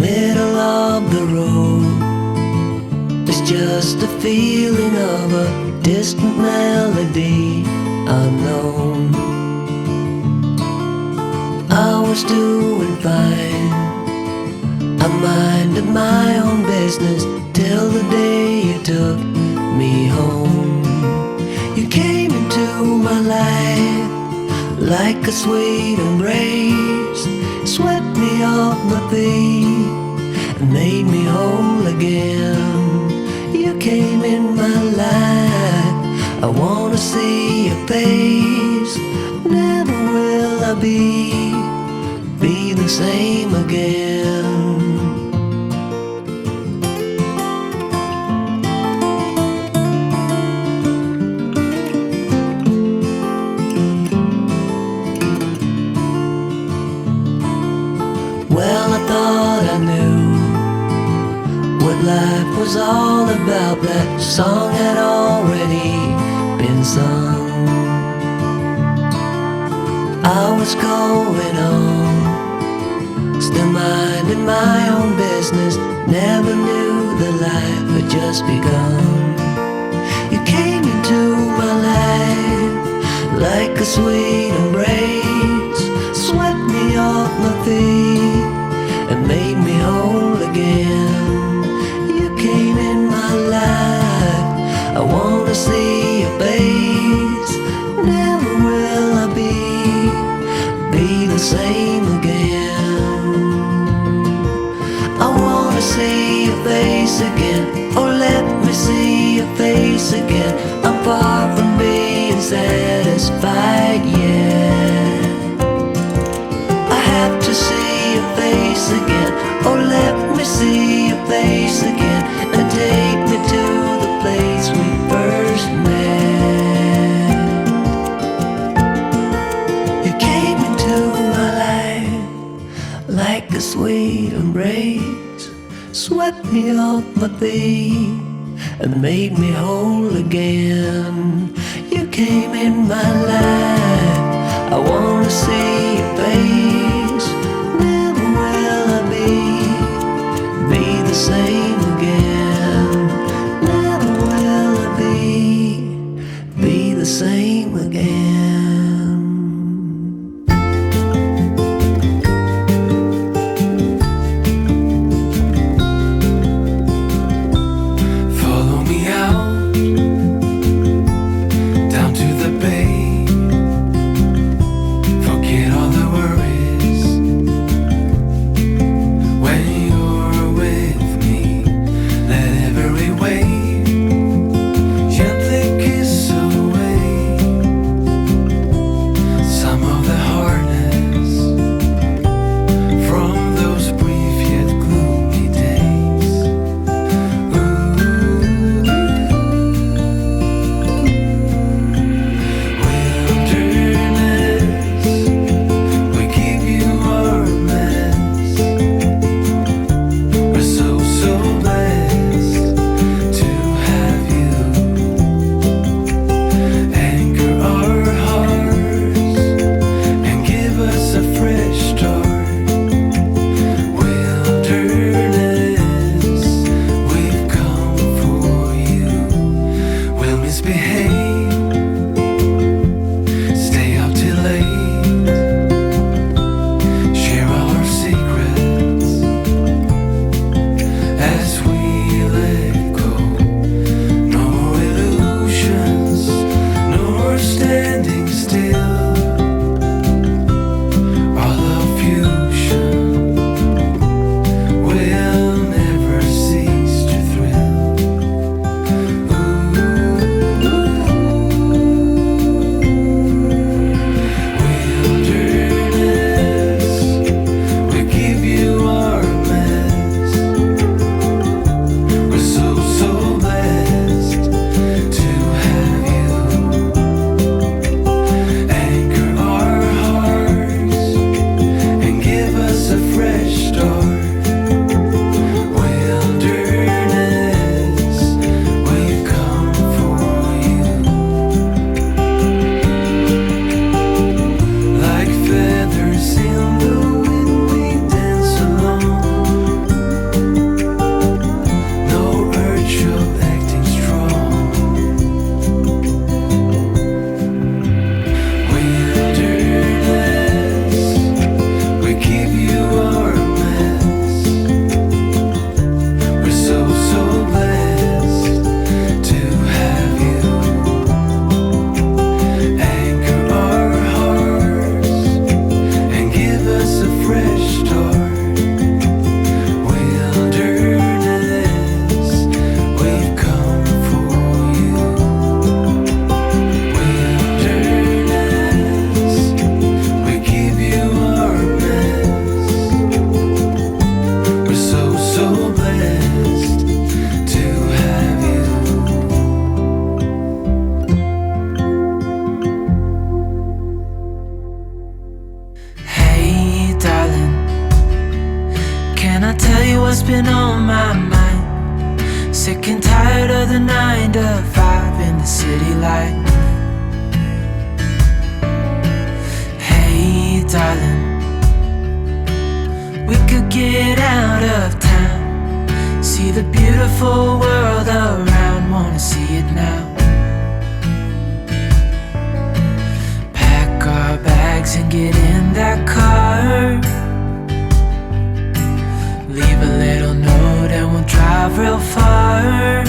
middle of the road. It's just a feeling of a distant melody unknown. I was doing fine, I minded my own business till the day you took me home. You came into my life like a sweet embrace, swept me off my feet and made me whole again. You came in my life, I wanna see your face. Never will I be the same again. Well, I thought I knew what life was all about. That song had already been sung. I was going on, still minding my own business. Never knew that life had just begun. You came into my life like a sweet embrace, swept me off my feet and made me whole again. You came in my life, I wanna see your face. Never will I be the same again. I wanna see your face again, oh let me see your face again. I'm far from being satisfied yet. I have to see your face again, oh let me see your face again, and take me to the place we first met. You came into my life like a sweet embrace, swept me off my feet and made me whole again. You came in my life, I wanna see your face. Never will I be the same again. Never will I be the same again. Follow me out down to the bay. Forget all the worries what's been on my mind. Sick and tired of the 9 to 5 in the city life. Hey darling, we could get out of town, see the beautiful world around, wanna see it now. Pack our bags and get in that car, leave a little note and we'll drive real far.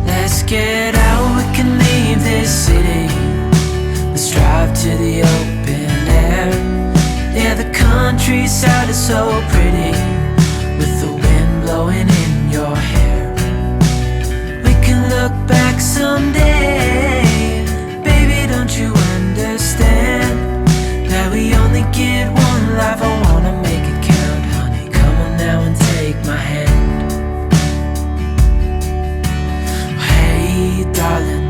Let's get out, we can leave this city. Let's drive to the open air. Yeah, the countryside is so pretty, with the wind blowing in your hair. We can look back someday. Baby, don't you understand that we only get one life? I wanna make it count, honey. Come on now and take my hand. Hey darling,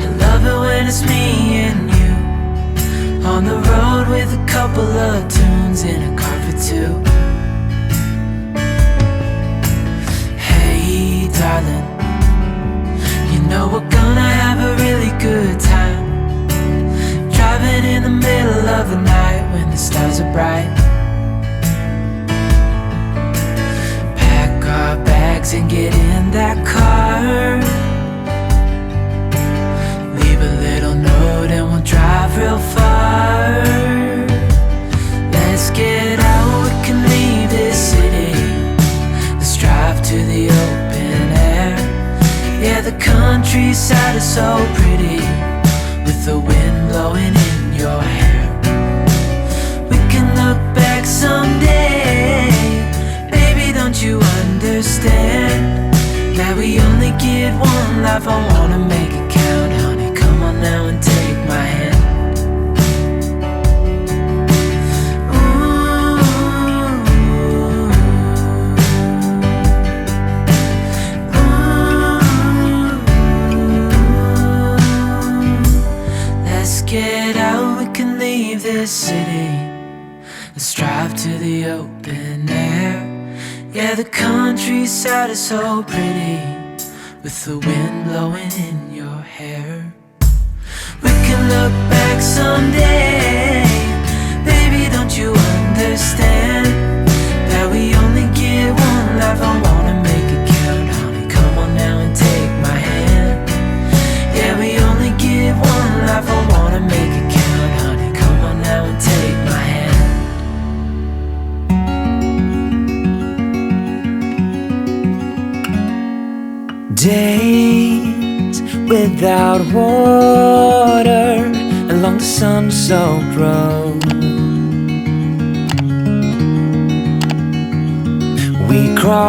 I love it when it's me and you, on the road with a couple of tunes in a car for two. Hey darling, you know we're gonna have a really good time, driving in the middle of the night when the stars are bright. Pack our bags and get in that car, leave a little note and we'll drive real far. Let's get out, we can leave this city. Let's drive to the open air. Yeah, the countryside is so pretty, with the wind blowing in your hair. We can look back someday. Baby, don't you understand that we only get one life? I wanna make it count, honey. Come on now and take my hand. Let's get out, we can leave this city. Let's drive to the open air. Yeah, the countryside is so pretty, with the wind blowing in your hair. We can look back someday. Baby, don't you understand that we only get one life? I wanna make it count, honey. Come on now and take my hand. Yeah, we only get one life. I wanna make it count, honey. Come on now and take my hand. Days without water along the sun-soaked road, we cross